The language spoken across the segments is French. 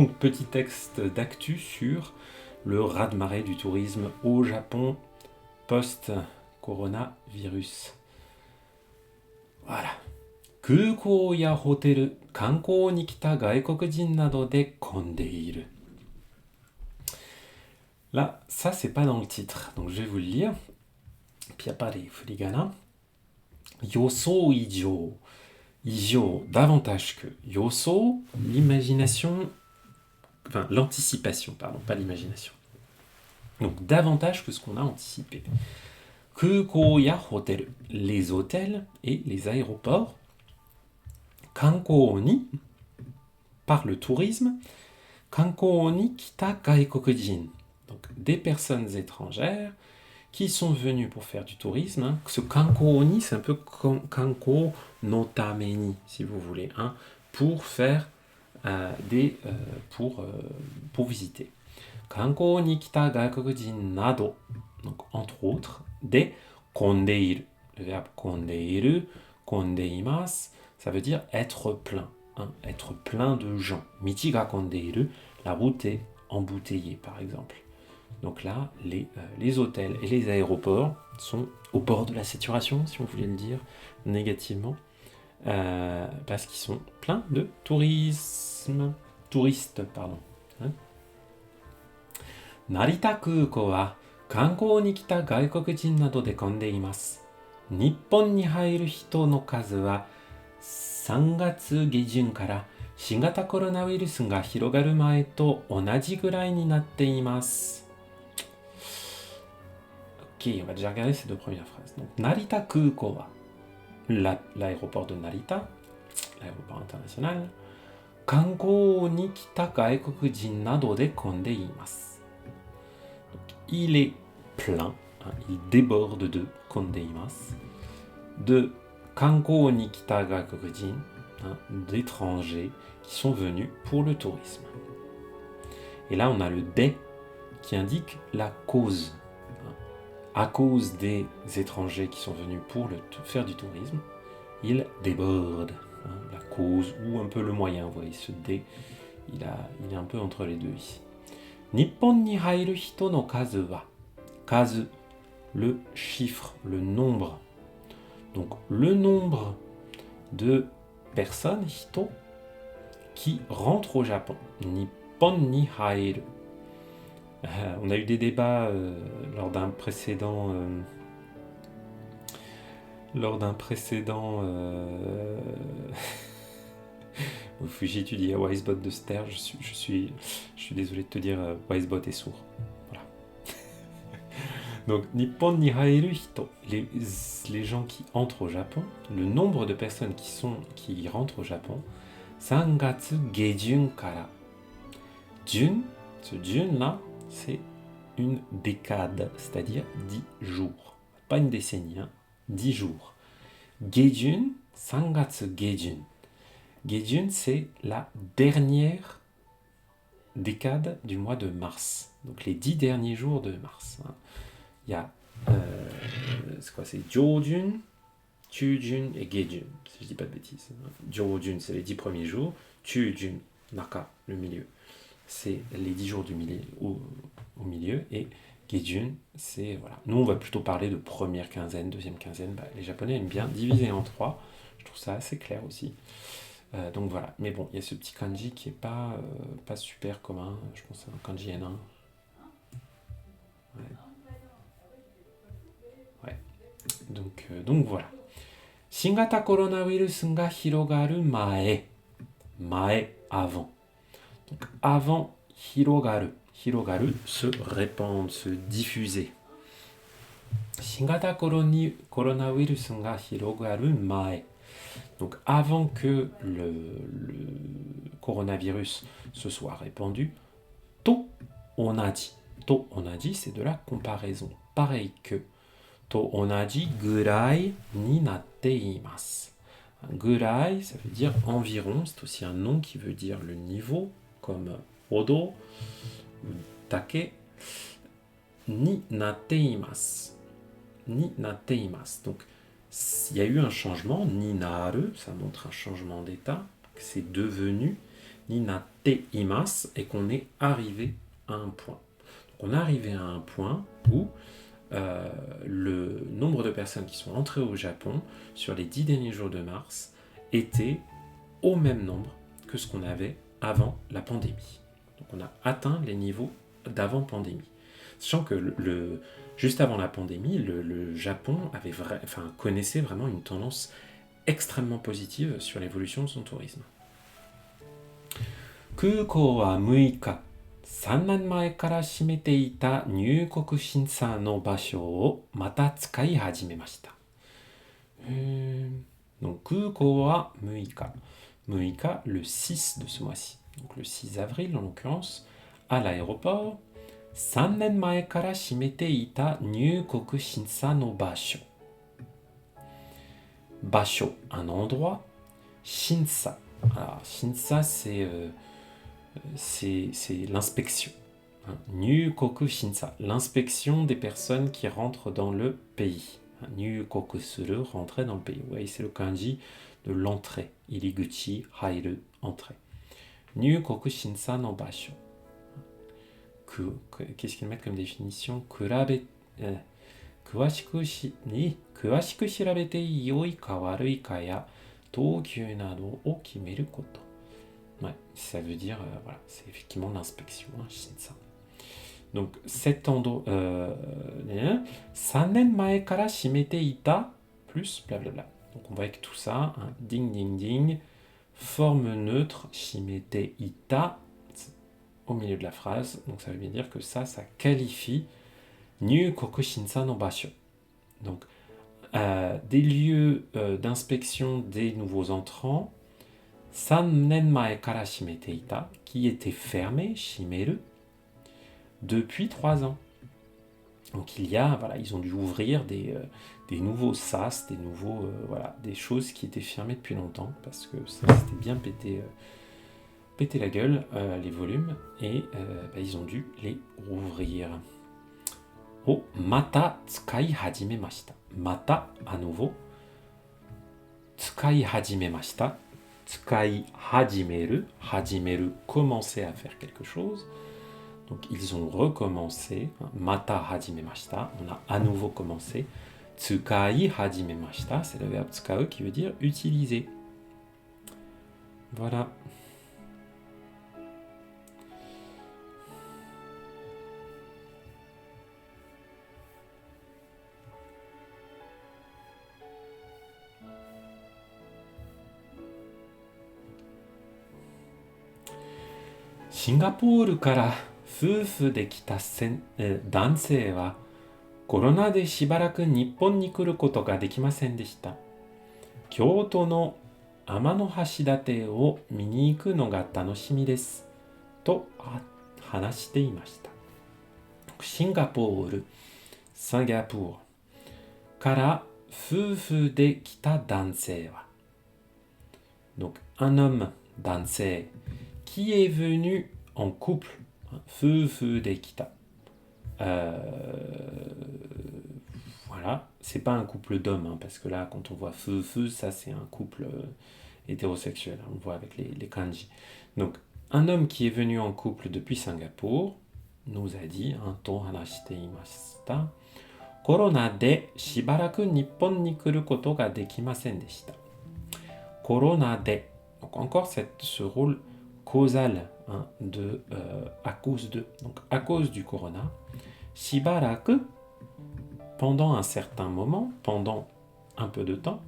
Donc, petit texte d'actu sur le raz-de-marée du tourisme au Japon post-coronavirus. Voilà. 空港やホテル、観光に来た外国人などで混んでいる. Là, ça c'est pas dans le titre, donc je vais vous le lire. Puis il n'y a pas les furigana. Yoso ijo. Ijo, davantage que. Yoso, l'imagination. Enfin, l'anticipation, pardon, pas l'imagination. Donc davantage que ce qu'on a anticipé. Kuko ya hotel, les hôtels et les aéroports. Kanko ni, par le tourisme. Kanko ni kita gaikokujin, donc des personnes étrangères qui sont venues pour faire du tourisme. Hein. Ce kanko ni, c'est un peu comme kanko no tameni, si vous voulez, hein, pour faire pour visiter. Kanko ni kita gaikokujin nado, donc entre autres, des kondeiru. Le verbe kondeiru, kondeimasu, ça veut dire être plein, hein, être plein de gens. Michi ga kondeiru, la route est embouteillée par exemple. Donc là, les hôtels et les aéroports sont au bord de la saturation, si on voulait le dire négativement, parce qu'ils sont pleins de touristes, pardon. Hein. Narita Kuko wa kankou ni kita gaikokujin nado de konde imasu. Nippon ni hairu hito no kazu wa 3月下旬から新型コロナウイルスが広がる前と同じぐらいになっています。Ok, on va déjà regarder ces deux premières phrases. Donc, Narita Kuko wa, l'aéroport de Narita, l'aéroport international, Kankou ni kita gaikokujin nado de konde imasu. Il est plein, hein, il déborde de konde imasu, de Kankou ni kita gaikokujin, hein, d'étrangers qui sont venus pour le tourisme. Et là, on a le de qui indique la cause. Hein. À cause des étrangers qui sont venus pour faire du tourisme, il déborde. Hein, la cause ou un peu le moyen, vous voyez, ce de, il est un peu entre les deux ici. Nippon ni hairu hito no kazu wa. Kazu, le chiffre, le nombre. Donc le nombre de personnes, hito, qui rentrent au Japon. Nippon ni hairu. On a eu des débats lors d'un précédent J'étudie à Wisebot de Ster, je suis désolé de te dire, Wisebot est sourd. Voilà. Donc, Nippon ni hairu hito, les gens qui entrent au Japon, le nombre de personnes qui rentrent au Japon, 3月下旬から. Jun, ce jun là, c'est une décade, c'est-à-dire 10 jours. Pas une décennie, hein, 10 jours. Gejun, 3月下旬. Gejun, c'est la dernière décade du mois de mars. Donc les 10 derniers jours de mars. Hein. Il y a, c'est quoi, c'est Jojun, Chujun et Gejun, si je dis pas de bêtises. Jojun, c'est les 10 premiers jours. Chujun, Naka, le milieu, c'est les 10 jours du milieu, au milieu. Et Gejun, c'est, voilà. Nous, on va plutôt parler de première quinzaine, deuxième quinzaine. Bah, les Japonais aiment bien diviser en 3. Je trouve ça assez clair aussi. Donc voilà. Mais bon, il y a ce petit kanji qui est pas super commun. Je pense que c'est un kanji N1. Ouais. Ouais. Donc voilà. Shingata coronavirus ga hirogaru mae. Mae, avant. Donc avant hirogaru. Hirogaru, se répandre, se diffuser. Shingata coronavirus ga hirogaru mae. Donc avant que le coronavirus se soit répandu, to onaji. To onaji, c'est de la comparaison. Pareil que. To onaji gurai ni natte imasu. Gurai, ça veut dire environ. C'est aussi un nom qui veut dire le niveau, comme odo, take. Ni natte imasu. Ni natte imasu. Donc, il y a eu un changement, ni naru, ça montre un changement d'état, que c'est devenu, ni natte imasu, et qu'on est arrivé à un point. Donc on est arrivé à un point où le nombre de personnes qui sont entrées au Japon sur les 10 derniers jours de mars était au même nombre que ce qu'on avait avant la pandémie. Donc on a atteint les niveaux d'avant pandémie. Sachant que juste avant la pandémie, le Japon connaissait vraiment une tendance extrêmement positive sur l'évolution de son tourisme. Kukou wa 6日、3年前から閉めていた入国審査の場所をまた使い始めました。Donc, 空港は6日。6日, le 6 de ce mois-ci. Donc, le 6 avril, en l'occurrence, à l'aéroport, 3年前から閉めていた入国審査の場所。場所, un endroit. Shinsa. Alors, Shinsa, c'est l'inspection. Nyukoku Shinsa, l'inspection des personnes qui rentrent dans le pays. Nyukoku suru, rentrer dans le pays. Vous voyez, c'est le kanji de l'entrée. Iriguchi, hairu, entrée. Nyukoku Shinsa no basho. Qu'est-ce qu'ils mettent comme définition? Kurabe. Kuwashiku shirabete ioi ka warui ka ya tokyu nado o kimeru koto. Ouais, ça veut dire, voilà, c'est effectivement l'inspection, Shinsa. Donc, cet endroit, 3年前から閉めていた, plus blablabla. Donc, on voit avec tout ça, ding, ding, ding, forme neutre, shimete ita, au milieu de la phrase. Donc, ça veut bien dire que ça qualifie Nyukoku Shinsa no basho. Donc, des lieux d'inspection des nouveaux entrants, 3年前から閉めていた, qui était fermé, shimeru, depuis 3 ans. Donc il y a, voilà, ils ont dû ouvrir des nouveaux sas, des nouveaux, des choses qui étaient fermées depuis longtemps, parce que ça s'était bien pété la gueule, les volumes, et ils ont dû les rouvrir. Oh, mata tsukai hajimemashita. Mata, à nouveau. Tsukai hajimemashita. Tsukai hajimeru. Hajimeru, commencer à faire quelque chose. Donc ils ont recommencé. Mata hajimemashita. On a à nouveau commencé. Tsukai hajimemashita. C'est le verbe tsukau qui veut dire utiliser. Voilà. Singapour から夫婦で来た男性はコロナでしばらく日本に来ることができませんでした。京都の天橋立を見に行くのが楽しみですと話していました。シンガポールから夫婦で来た男性は Donc un homme, 男性 qui est venu en couple, fufu de kita. Voilà, c'est pas un couple d'hommes, parce que là, quand on voit fufu, ça c'est un couple hétérosexuel, on le voit avec les kanji. Donc, un homme qui est venu en couple depuis Singapour nous a dit, to hanashite imashita, Corona de shibaraku Nippon ni kuru koto ga dekimasen deshita. Corona de. Donc, encore ce rôle causal de à cause de. Donc à cause du corona, shibaraku, pendant un certain moment, pendant un peu de temps,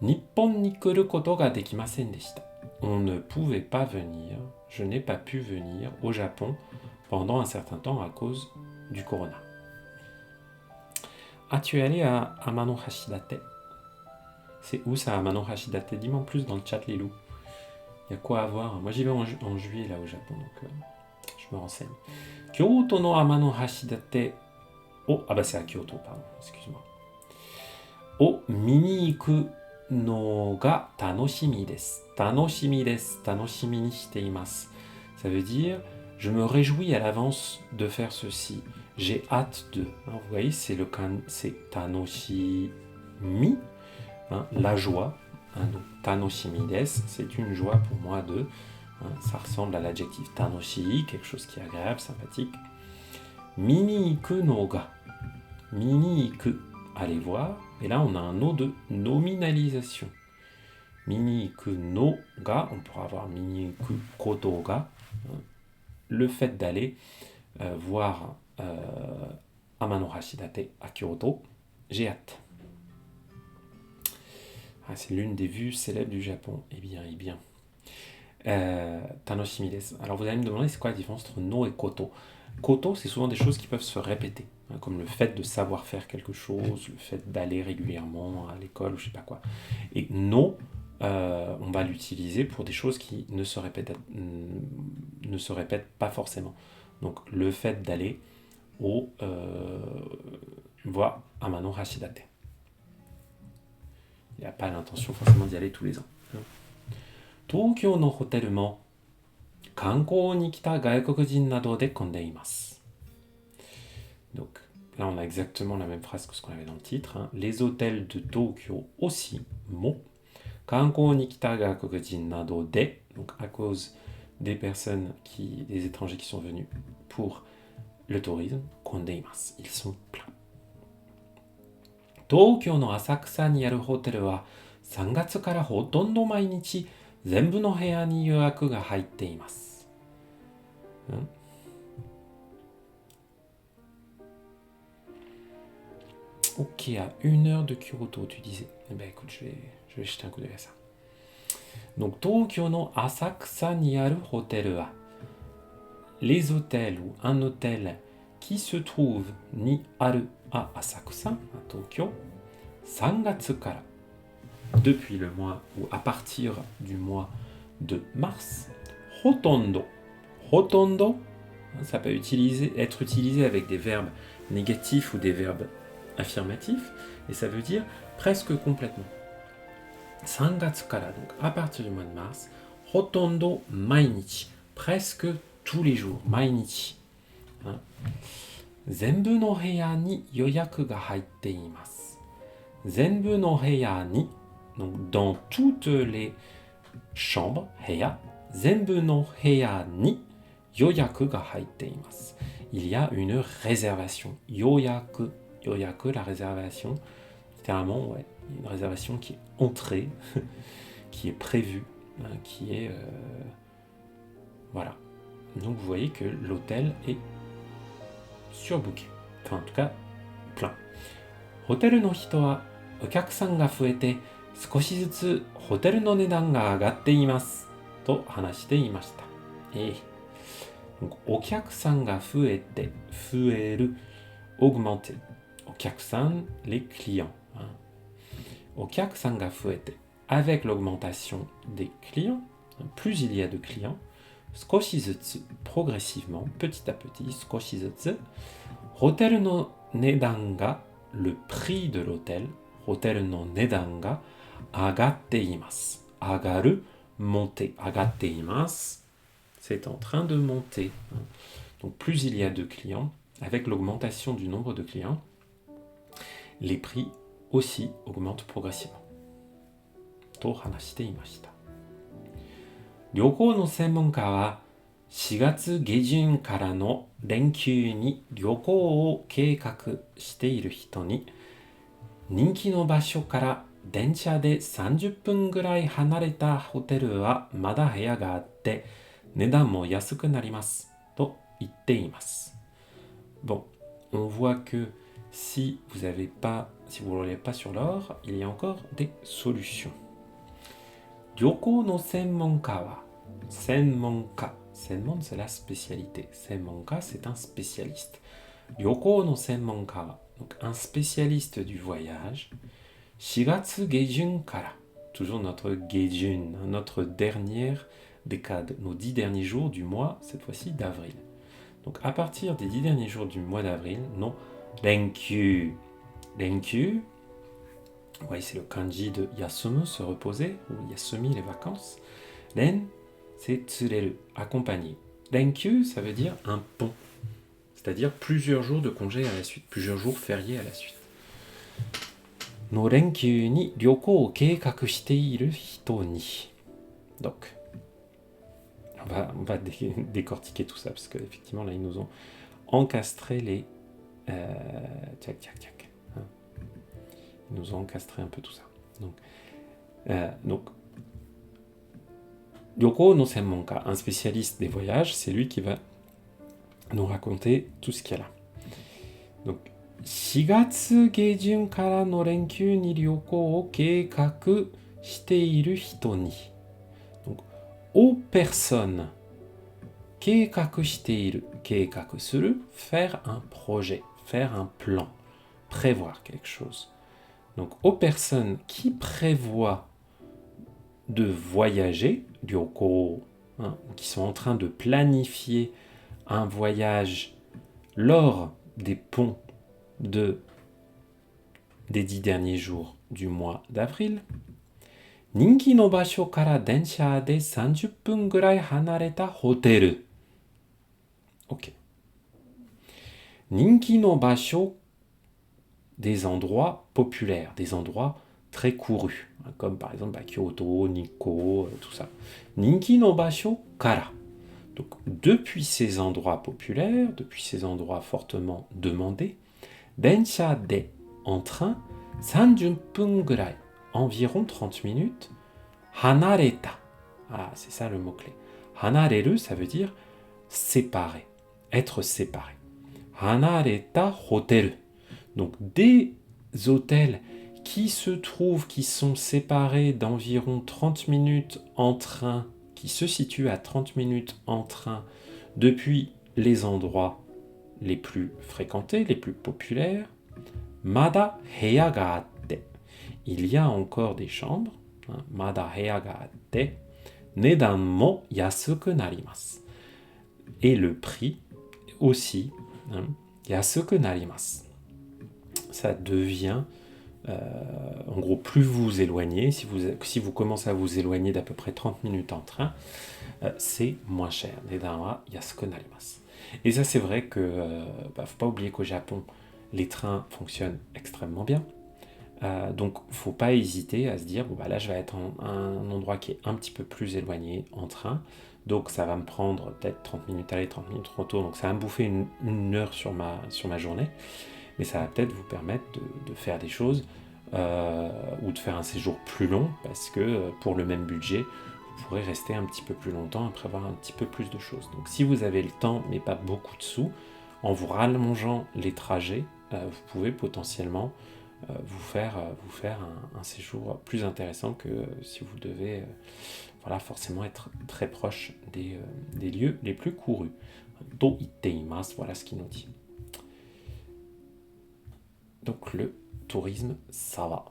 Nippon ni kuru koto ga dekimasen deshita. On ne pouvait pas venir, je n'ai pas pu venir au Japon pendant un certain temps à cause du corona. As-tu allé à Amano Hashidate? C'est où ça, Amano Hashidate? Dis-moi en plus dans le chat, les loups. Il y a quoi à voir? Moi, j'y vais en juillet, là, au Japon, donc je me renseigne. Kyoto no Amano Hashidate. Oh, ah bah c'est à Kyoto, pardon, excuse-moi. Oh, mini-iku no ga tanoshimi desu. Tanoshimi desu, tanoshimi ni shite imasu. Ça veut dire, je me réjouis à l'avance de faire ceci. J'ai hâte de. Vous voyez, c'est tanoshimi, la joie. Donc, tanoshimi desu, c'est une joie pour moi de. Ça ressemble à l'adjectif tanoshii, quelque chose qui est agréable, sympathique. Mini iku no ga. Mini iku, aller voir. Et là, on a un no de nominalisation. Mini iku no ga, on pourra avoir mini iku koto ga. Le fait d'aller voir Amano Hashidate à Kyoto, j'ai hâte. C'est l'une des vues célèbres du Japon. Eh bien. Tanoshimi desu. Alors vous allez me demander c'est quoi la différence entre no et koto. Koto, c'est souvent des choses qui peuvent se répéter, comme le fait de savoir faire quelque chose, le fait d'aller régulièrement à l'école ou je sais pas quoi. Et no, on va l'utiliser pour des choses qui ne se répètent pas forcément. Donc le fait d'aller au voir Amano Hashidate. Il n'y a pas l'intention forcément d'y aller tous les ans. Tokyo no hotel mo kankou ni kita gaikokujin nado de konde imasu. Donc là on a exactement la même phrase que ce qu'on avait dans le titre. Les hôtels de Tokyo aussi, mo kankou ni kita gaikokujin nado de, donc à cause des personnes des étrangers qui sont venus pour le tourisme, konde imasu, ils sont pleins. Tokyo no Asakusa ni aru hotel wa 3月からほとんど毎日全部の部屋に予約が入っています。Ok, à 1 heure de Kyoto, tu disais. Eh bien, écoute, je vais jeter un coup d'œil à ça. Donc, Tokyo no Asakusa ni aru hotel wa. Les hôtels ou un hôtel qui se trouve ni aru à Asakusa, à Tokyo, 3月から. Depuis le mois ou à partir du mois de mars, hotondo. Hotondo, ça peut être utilisé avec des verbes négatifs ou des verbes affirmatifs, et ça veut dire presque complètement. 3月から, donc à partir du mois de mars, hotondo mainichi, presque tous les jours, mainichi. Zenbu no heya ni yoyaku ga haitte imasu. Zenbu no heya ni, donc dans toutes les chambres, heya, zenbu no heya ni yoyaku ga haitte imasu. Il y a une réservation. Yoyaku, la réservation, littéralement, ouais, une réservation qui est entrée, qui est prévue, qui est... voilà. Donc vous voyez que l'hôtel est surbooké. Enfin, en tout cas, plein. Hotel no hito wa okyakusan ga fuete skoshi zutsu hotel no nedan ga agatte imasu to hanashite imashita. Donc, okyakusan ga fuete, fueru, augmenter. Okyakusan, les clients. Okyakusan ga fuete, avec l'augmentation des clients, plus il y a de clients, skoshi zutsu, progressivement, petit à petit, skoshi zutsu, hotel no nedan ga, le prix de l'hôtel, hotel no nedan ga agatte imasu. Agaru, monter. Agatte imasu, c'est en train de monter. Donc plus il y a de clients, avec l'augmentation du nombre de clients, les prix aussi augmentent progressivement. To hanashite imashita. 旅行の専門家は4月下旬からの連休に旅行を計画している人に人気の場所から電車で30分ぐらい離れたホテルはまだ部屋があって値段も安くなりますと言っています。Bon, on voit que si vous ne l'avez pas sur l'or, il y a encore des solutions. 旅行の専門家は専門家。専門, c'est la spécialité. 専門家, c'est un spécialiste. 旅行の専門家は donc un spécialiste du voyage. 4月下旬から toujours notre 下旬, notre dernière décade, nos 10 derniers jours du mois, cette fois-ci d'avril. Donc à partir des 10 derniers jours du mois d'avril, non, renkyu. Renkyu, ouais, c'est le kanji de yasumu, se reposer, ou yasumi, les vacances. Ren, c'est tsureru, accompagner. Renkyu, ça veut dire un pont, c'est-à-dire plusieurs jours de congé à la suite, plusieurs jours fériés à la suite. No renkyu ni ryoko o keikaku shite iru hito ni. Donc, On va décortiquer tout ça, parce qu'effectivement, là, ils nous ont encastré les... tchac. Hein. Ils nous ont encastré un peu tout ça. Donc Ryoko no Senmonka, un spécialiste des voyages, c'est lui qui va nous raconter tout ce qu'il y a là. Donc, 4月下旬からの連休に旅行を計画している人に。Donc, aux personnes 計画している、計画する, faire un projet, faire un plan, prévoir quelque chose. Donc, aux personnes qui prévoient de voyager, ryoko, hein, qui sont en train de planifier un voyage lors des ponts des 10 derniers jours du mois d'avril, 人気の場所から電車で30分ぐらい離れたホテル。Ok. 人気の場所 des endroits populaires, des endroits très courus, hein, comme par exemple Kyoto, Nikko, tout ça. 人気の場所から。Donc, depuis ces endroits populaires, depuis ces endroits fortement demandés, densha de, en train, 30分ぐらい, environ 30 minutes, hanareta. Ah, c'est ça le mot-clé. Hanareru, ça veut dire séparer, être séparé. Hanareta hotel. Donc, des hôtels qui sont séparés d'environ 30 minutes en train, qui se situent à 30 minutes en train depuis les endroits les plus fréquentés, les plus populaires. Mada heya ga atte. Il y a encore des chambres. Hein, Mada heya ga atte. Nedan mo yasuku narimasu. Et le prix aussi, hein, yasuku narimasu. Ça devient, en gros, plus vous vous éloignez, si vous commencez à vous éloigner d'à peu près 30 minutes en train, c'est moins cher. Nedan wa yasuku narimasu. Et ça, c'est vrai que faut pas oublier qu'au Japon, les trains fonctionnent extrêmement bien. Donc, faut pas hésiter à se dire, bon, là, je vais être à un endroit qui est un petit peu plus éloigné en train. Donc, ça va me prendre peut-être 30 minutes aller, 30 minutes retour. Donc, ça va me bouffer une heure sur ma journée. Mais ça va peut-être vous permettre de faire des choses ou de faire un séjour plus long parce que pour le même budget, vous pourrez rester un petit peu plus longtemps et prévoir un petit peu plus de choses. Donc si vous avez le temps mais pas beaucoup de sous, en vous rallongeant les trajets, vous pouvez potentiellement vous faire un séjour plus intéressant que si vous devez forcément être très proche des lieux les plus courus. To itteimasu, voilà ce qu'il nous dit. Donc le tourisme, ça va.